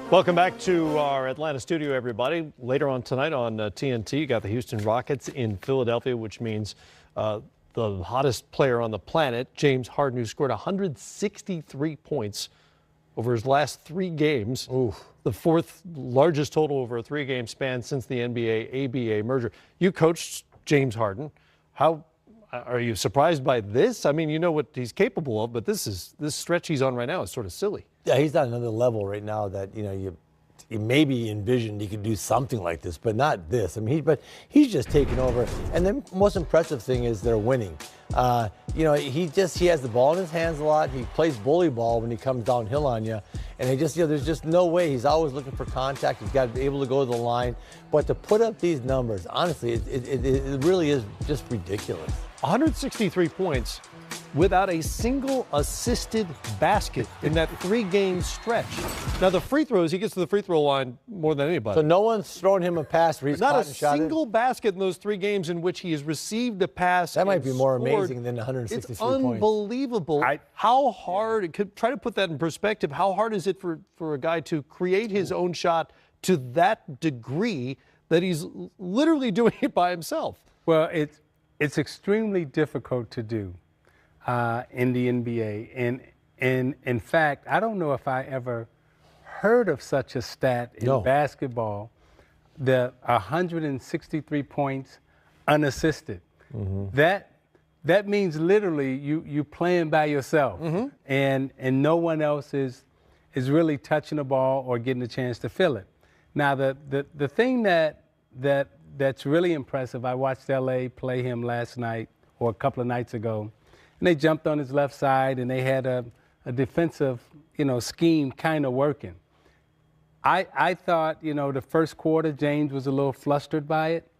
Welcome back to our Atlanta studio, everybody. Later on tonight on TNT, you got the Houston Rockets in Philadelphia, which means the hottest player on the planet, James Harden, who scored 163 points over his last 3 games. Ooh. The 4th largest total over a 3-game span since the NBA-ABA merger. You coached James Harden. How are you surprised by this? I mean, you know what he's capable of, but this stretch he's on right now is sort of silly. Yeah, he's on another level right now that, you maybe envisioned he could do something like this, but not this. I mean, he's just taken over. And the most impressive thing is they're winning. He has the ball in his hands a lot. He plays bully ball when he comes downhill on you. And there's just no way. He's always looking for contact. He's got to be able to go to the line. But to put up these numbers, honestly, it really is just ridiculous. 163 points without a single assisted basket in that 3-game stretch. Now, the free throws, he gets to the free throw line more than anybody. So no one's thrown him a pass where he's not caught a and shot single it? basket in those 3 games in which he has received a pass. That might be more scored. amazing than 163 it's points. Unbelievable. How hard, try to put that in perspective, how hard is it for a guy to create his own shot to that degree that he's literally doing it by himself? Well, it's extremely difficult to do in the NBA. And in fact, I don't know if I ever heard of such a stat in basketball, the 163 points unassisted. Mm-hmm. That means literally you playing by yourself, mm-hmm. and no one else is really touching the ball or getting a chance to fill it. Now, the thing that's really impressive, I watched LA play him last night or a couple of nights ago, and they jumped on his left side and they had a defensive, scheme kind of working. I thought, the first quarter, James was a little flustered by it,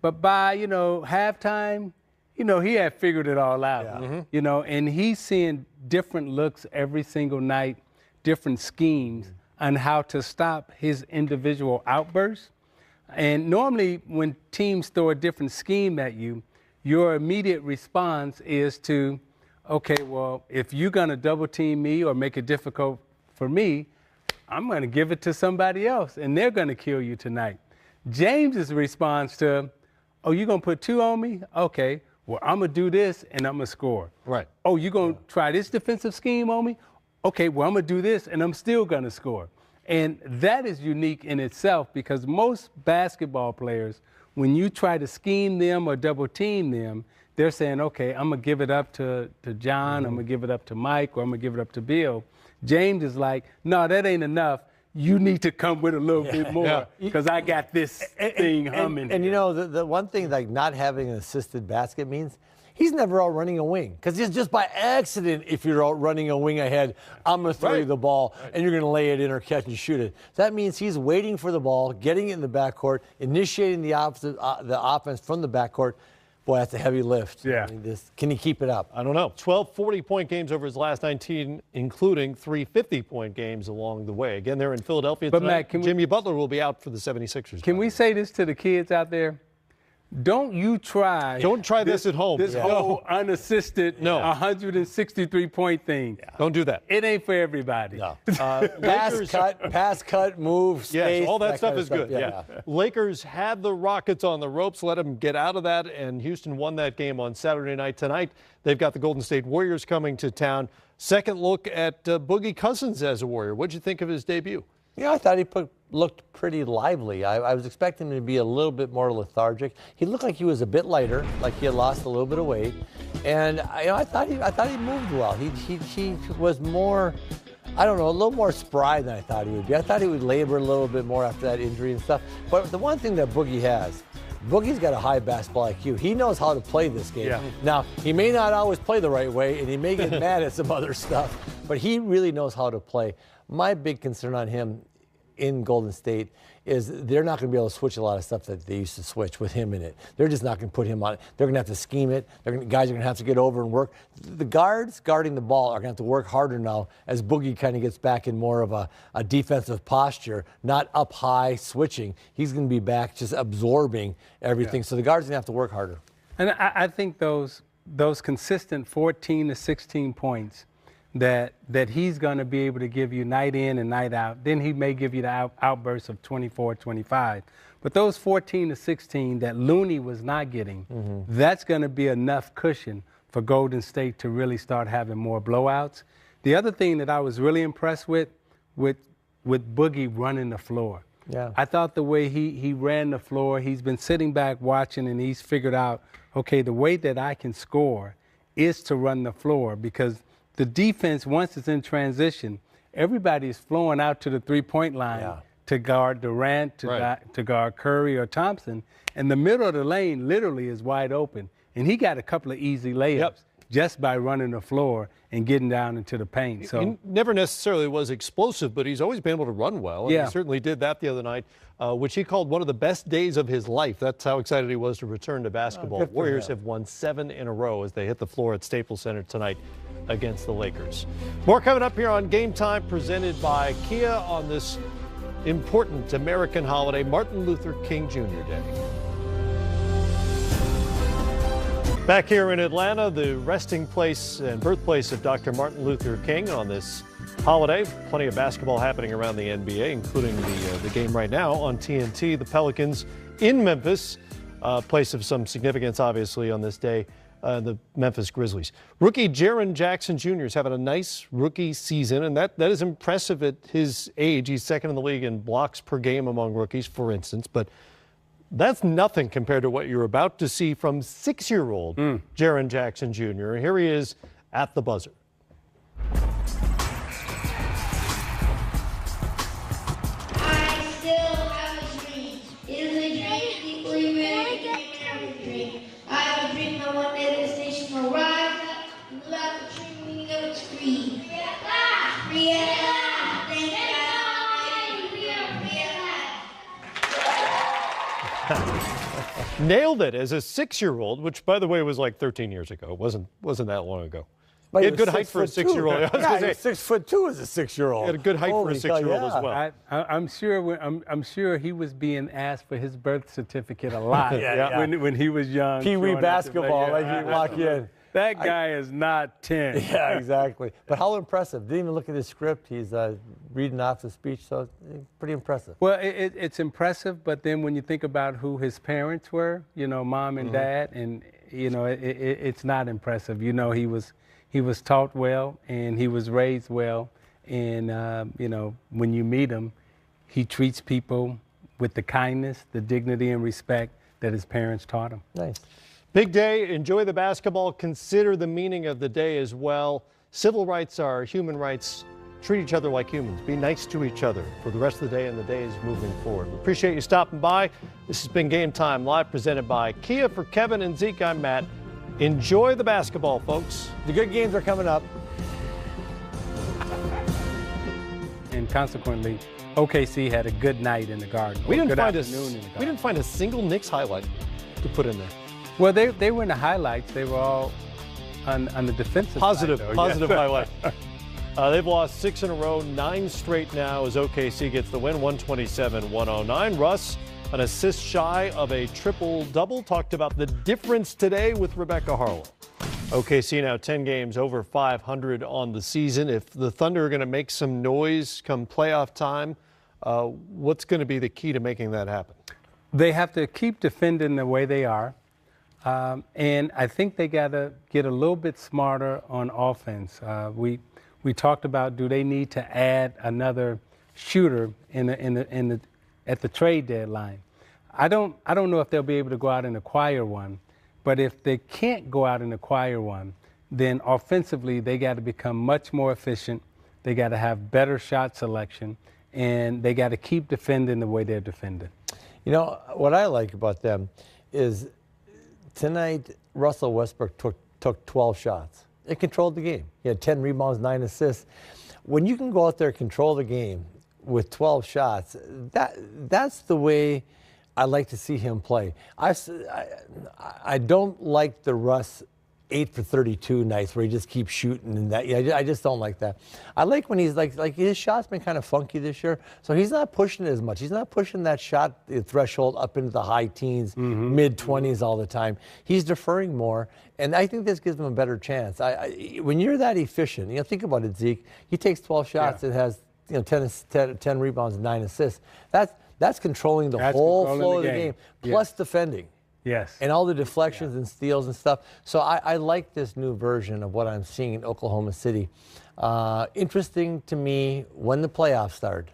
but by, halftime, he had figured it all out, mm-hmm. And he's seeing different looks every single night, different schemes on how to stop his individual outbursts. And normally when teams throw a different scheme at you, your immediate response is to, okay, well, if you're going to double team me or make it difficult for me, I'm going to give it to somebody else, and they're going to kill you tonight. James's response to, oh, you're going to put 2 on me? Okay, well, I'm going to do this, and I'm going to score. Right. Oh, you're going to try this defensive scheme on me? Okay, well, I'm going to do this, and I'm still going to score. And that is unique in itself because most basketball players, when you try to scheme them or double team them, they're saying, okay, I'm going to give it up to John, mm-hmm. I'm going to give it up to Mike, or I'm going to give it up to Bill. James is like, no, that ain't enough. You need to come with a little bit more because I got this thing humming. And the one thing like not having an assisted basket means he's never out running a wing because it's just by accident if you're out running a wing ahead, I'm going to throw you the ball and you're going to lay it in or catch and shoot it. So that means he's waiting for the ball, getting it in the backcourt, initiating the offense from the backcourt. Boy, that's a heavy lift. Yeah. I mean, can he keep it up? I don't know. 12 40-point games over his last 19, including 3 50-point games along the way. Again, they're in Philadelphia tonight. Matt, Jimmy Butler will be out for the 76ers. Can we say this to the kids out there? Don't try this at home. This whole unassisted 163-point thing. Yeah. Don't do that. It ain't for everybody. No. Pass cut, move, space. Yes, all that stuff is good. Yeah. Lakers had the Rockets on the ropes, let them get out of that, and Houston won that game on Saturday night. Tonight, they've got the Golden State Warriors coming to town. Second look at Boogie Cousins as a Warrior. What'd you think of his debut? Yeah, I thought he looked pretty lively. I was expecting him to be a little bit more lethargic. He looked like he was a bit lighter, like he had lost a little bit of weight, and I thought he moved well. He was more, a little more spry than I thought he would be. I thought he would labor a little bit more after that injury and stuff. But the one thing that Boogie's got a high basketball IQ. He knows how to play this game. Yeah. Now, he may not always play the right way, and he may get mad at some other stuff, but he really knows how to play. My big concern on him in Golden State is they're not going to be able to switch a lot of stuff that they used to switch with him in it. They're just not going to put him on it. They're going to have to scheme it. Guys are going to have to get over and work. The guards guarding the ball are going to have to work harder now as Boogie kind of gets back in more of a defensive posture, not up high switching. He's going to be back just absorbing everything. Yeah. So the guards are going to have to work harder. And I think those consistent 14 to 16 points that he's going to be able to give you night in and night out. Then he may give you the outbursts of 24, 25. But those 14 to 16 that Looney was not getting, that's going to be enough cushion for Golden State to really start having more blowouts. The other thing that I was really impressed with Boogie running the floor. Yeah. I thought the way he ran the floor, he's been sitting back watching, and he's figured out, okay, the way that I can score is to run the floor, because the defense, once it's in transition, everybody's flowing out to the three-point line to guard Durant, to guard Curry or Thompson, and the middle of the lane literally is wide open. And he got a couple of easy layups just by running the floor and getting down into the paint. So he never necessarily was explosive, but he's always been able to run well. And he certainly did that the other night, which he called one of the best days of his life. That's how excited he was to return to basketball. Warriors have won 7 in a row as they hit the floor at Staples Center tonight against the Lakers. More coming up here on Game Time, presented by Kia on this important American holiday, Martin Luther King Jr. Day. Back here in Atlanta, the resting place and birthplace of Dr. Martin Luther King on this holiday. Plenty of basketball happening around the NBA, including the game right now on TNT. The Pelicans in Memphis, place of some significance, obviously, on this day, the Memphis Grizzlies. Rookie Jaren Jackson Jr. is having a nice rookie season, and that is impressive at his age. He's second in the league in blocks per game among rookies, for instance, but that's nothing compared to what you're about to see from 6-year-old Jaren Jackson Jr. Here he is at the buzzer. I still have a dream. It is a dream deeply rooted in every dream. I have a dream that one day this nation will rise up and live out the true meaning of its creed. Free at last! Free at last! Thank God! We are free at last! Nailed it as a 6-year-old, which, by the way, was like 13 years ago. Wasn't that long ago. But He had good height for a 6-year-old. Yeah, he was 6'2" as a 6-year-old. He had a good height for a 6-year-old as well. I'm sure he was being asked for his birth certificate a lot when he was young. Pee-wee basketball, like you walk in. That guy is not 10. Yeah, exactly. But how impressive. Didn't even look at his script. He's reading off the speech, so pretty impressive. Well, it's impressive, but then when you think about who his parents were, mom and dad, and, it's not impressive. He was taught well, and he was raised well, and, when you meet him, he treats people with the kindness, the dignity, and respect that his parents taught him. Nice. Big day. Enjoy the basketball. Consider the meaning of the day as well. Civil rights are human rights. Treat each other like humans. Be nice to each other for the rest of the day and the days moving forward. We appreciate you stopping by. This has been Game Time Live, presented by Kia. For Kevin and Zeke, I'm Matt. Enjoy the basketball, folks. The good games are coming up. And consequently, OKC had a good night in the Garden. We didn't find a single Knicks highlight to put in there. Well, they were in the highlights. They were all on the defensive positive side, highlight. They've lost 6 in a row, 9 straight now as OKC gets the win, 127-109. Russ, an assist shy of a triple-double. Talked about the difference today with Rebecca Harlow. OKC now 10 games over 500 on the season. If the Thunder are going to make some noise come playoff time, what's going to be the key to making that happen? They have to keep defending the way they are. And I think they got to get a little bit smarter on offense. We talked about, do they need to add another shooter at the trade deadline? I don't know if they'll be able to go out and acquire one, but if they can't go out and acquire one, then offensively they got to become much more efficient. They got to have better shot selection, and they got to keep defending the way they're defending. What I like about them is tonight Russell Westbrook took 12 shots. It controlled the game. He had 10 rebounds, 9 assists. When you can go out there and control the game with 12 shots, that's the way I like to see him play. I don't like the Russ 8 for 32 nights where he just keeps shooting, and that. Yeah, I just don't like that. I like when he's like his shot's been kind of funky this year, so he's not pushing it as much. He's not pushing that shot threshold up into the high teens, mid 20s all the time. He's deferring more, and I think this gives him a better chance. When you're that efficient, think about it, Zeke. He takes 12 shots, it has 10 rebounds and 9 assists. That's controlling the whole flow of the game, plus defending. Yes. And all the deflections and steals and stuff. So I like this new version of what I'm seeing in Oklahoma City. Interesting to me when the playoffs start.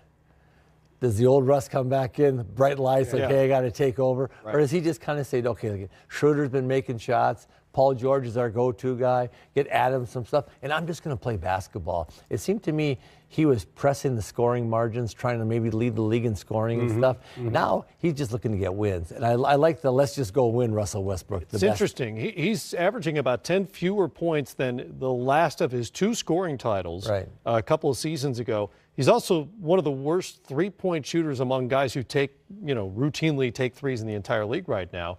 Does the old Russ come back in, bright lights, like, hey, I got to take over? Right. Or does he just kind of say, okay, Schroeder's been making shots, Paul George is our go-to guy, get Adams some stuff, and I'm just going to play basketball. It seemed to me he was pressing the scoring margins, trying to maybe lead the league in scoring and stuff. Now he's just looking to get wins. And I like the let's just go win Russell Westbrook. It's interesting. He's averaging about 10 fewer points than the last of his 2 scoring titles a couple of seasons ago. He's also one of the worst three-point shooters among guys who routinely take threes in the entire league right now.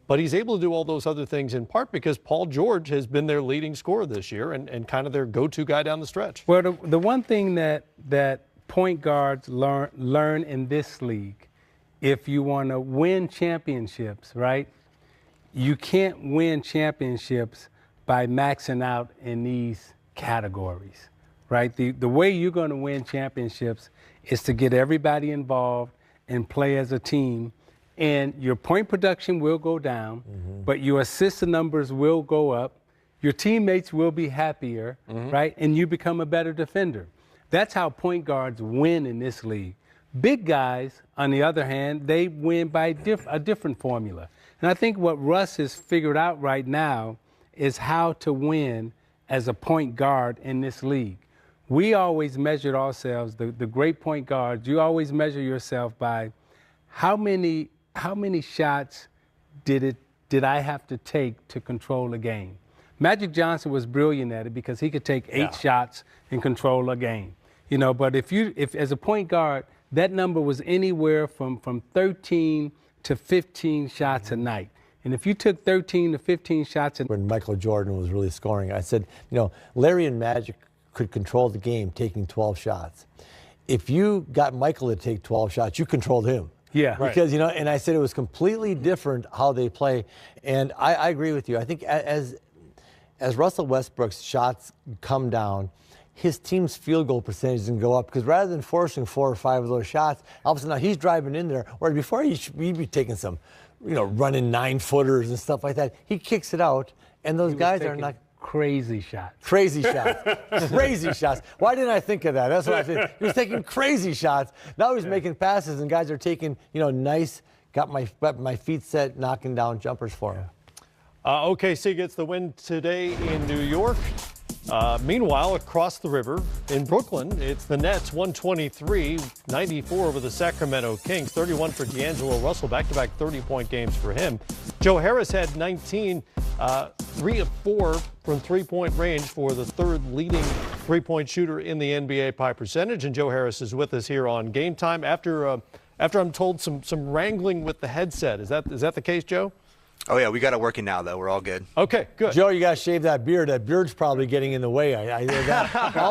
But he's able to do all those other things in part because Paul George has been their leading scorer this year and kind of their go-to guy down the stretch. Well, the one thing that point guards learn in this league, if you want to win championships, right, you can't win championships by maxing out in these categories, right? The way you're going to win championships is to get everybody involved and play as a team. And your point production will go down, but your assist numbers will go up. Your teammates will be happier, right? And you become a better defender. That's how point guards win in this league. Big guys, on the other hand, they win by a different formula. And I think what Russ has figured out right now is how to win as a point guard in this league. We always measured ourselves, the great point guards, you always measure yourself by how many shots did I have to take to control a game? Magic Johnson was brilliant at it because he could take 8 shots and control a game. But if as a point guard, that number was anywhere from 13 to 15 shots a night. And if you took 13 to 15 shots when Michael Jordan was really scoring, I said, Larry and Magic could control the game taking 12 shots. If you got Michael to take 12 shots, you controlled him. Yeah. Because, and I said it was completely different how they play. And I agree with you. I think as Russell Westbrook's shots come down, his team's field goal percentage can go up because rather than forcing 4 or 5 of those shots, all of a sudden now he's driving in there. Where before he'd be taking some, running 9-footers and stuff like that. He kicks it out, and those guys are not. Crazy shots. Crazy shots. Crazy shots. Why didn't I think of that? That's what I said. He was taking crazy shots. Now he's making passes, and guys are taking, nice, got my feet set, knocking down jumpers for him. OKC gets the win today in New York. Meanwhile, across the river in Brooklyn, it's the Nets 123-94 over the Sacramento Kings. 31 for D'Angelo Russell, back-to-back 30-point games for him. Joe Harris had 19, 3 of 4 from three-point range for the third leading three-point shooter in the NBA by percentage. And Joe Harris is with us here on Game Time after I'm told some wrangling with the headset. Is that the case, Joe? Oh, yeah, we got it working now, though. We're all good. Okay, good. Joe, you got to shave that beard. That beard's probably getting in the way. All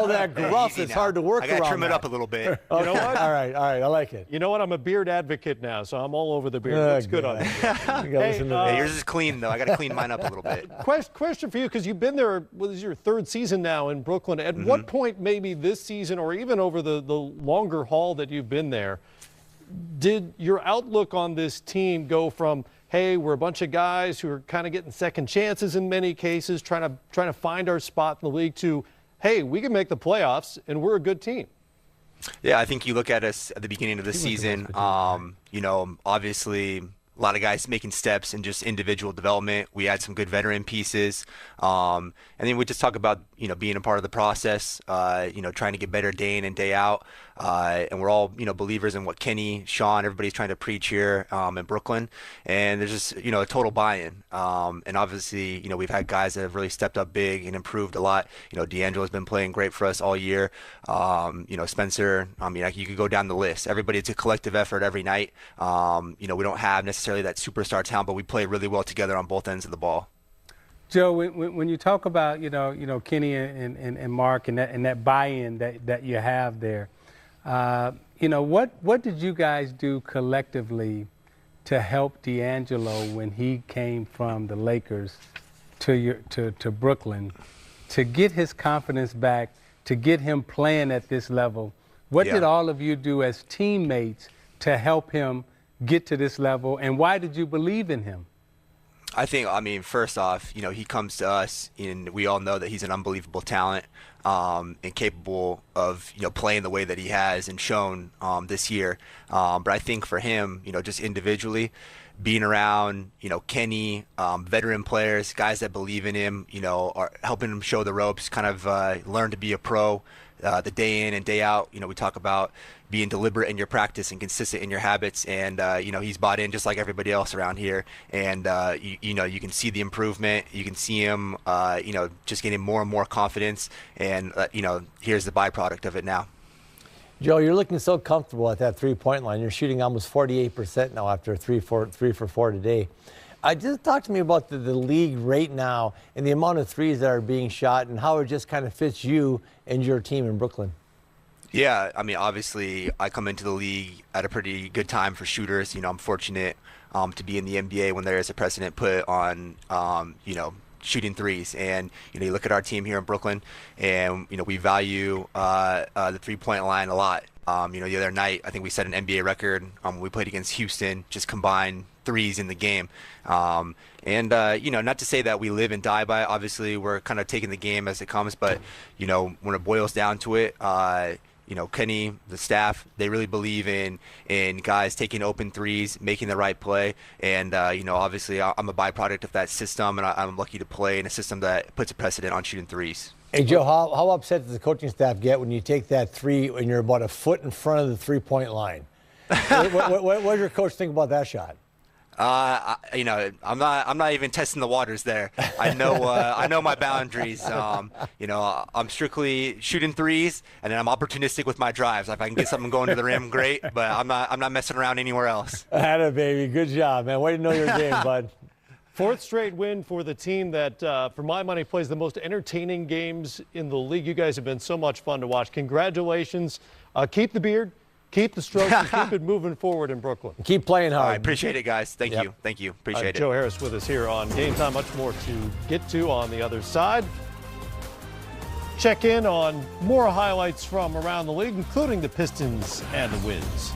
that gruff, it's hard to work around. I got to trim it up a little bit. You know what? All right, I like it. You know what? I'm a beard advocate now, so I'm all over the beard. Looks good on you. Hey, yours is clean, though. I got to clean mine up a little bit. Question for you, because you've been there, what is your 3rd season now in Brooklyn. At what point, maybe this season or even over the longer haul that you've been there, did your outlook on this team go from, hey, we're a bunch of guys who are kind of getting second chances in many cases, trying to find our spot in the league, to, hey, we can make the playoffs and we're a good team? Yeah, I think you look at us at the beginning of the season, obviously a lot of guys making steps in just individual development. We had some good veteran pieces. And then we just talk about, being a part of the process, trying to get better day in and day out. And we're all, believers in what Kenny, Sean, everybody's trying to preach here in Brooklyn. And there's just, a total buy-in. And obviously, we've had guys that have really stepped up big and improved a lot. D'Angelo's been playing great for us all year. Spencer, you could go down the list. Everybody, it's a collective effort every night. We don't have necessarily that superstar talent, but we play really well together on both ends of the ball. Joe, when you talk about Kenny and Mark and that buy-in that you have there, what did you guys do collectively to help D'Angelo when he came from the Lakers to Brooklyn, to get his confidence back, to get him playing at this level? What did all of you do as teammates to help him get to this level, and why did you believe in him? I think, first off, he comes to us, and we all know that he's an unbelievable talent and capable of, playing the way that he has and shown this year. But I think for him, just individually, being around, Kenny, veteran players, guys that believe in him, are helping him show the ropes, kind of learn to be a pro. The day in and day out, we talk about being deliberate in your practice and consistent in your habits, and he's bought in just like everybody else around here, and you can see the improvement. You can see him just getting more and more confidence, and here's the byproduct of it now. Joe, you're looking so comfortable at that three-point line. You're shooting almost 48% now after 3 for 4 today. Just talk to me about the league right now and the amount of threes that are being shot and how it just kind of fits you and your team in Brooklyn. Yeah, obviously I come into the league at a pretty good time for shooters. I'm fortunate to be in the NBA when there is a precedent put on, shooting threes. And, you look at our team here in Brooklyn, and, we value the three-point line a lot. The other night, I think we set an NBA record when we played against Houston, just combined threes in the game. Not to say that we live and die by it. Obviously, we're kind of taking the game as it comes. But, when it boils down to it, Kenny, the staff, they really believe in guys taking open threes, making the right play. And, obviously, I'm a byproduct of that system, and I'm lucky to play in a system that puts a precedent on shooting threes. Hey, Joe, how upset does the coaching staff get when you take that three and you're about a foot in front of the three-point line? What does your coach think about that shot? I'm not even testing the waters there. I know my boundaries. I'm strictly shooting threes, and then I'm opportunistic with my drives. If I can get something going to the rim, great. But I'm not messing around anywhere else. Atta baby, good job, man. Way to know your game, bud. Fourth straight win for the team that, for my money, plays the most entertaining games in the league. You guys have been so much fun to watch. Congratulations. Keep the beard. Keep the strokes and keep it moving forward in Brooklyn. Keep playing hard. I appreciate it, guys. Thank you. Thank you. Appreciate it. Joe Harris with us here on Game Time. Much more to get to on the other side. Check in on more highlights from around the league, including the Pistons and the Wiz.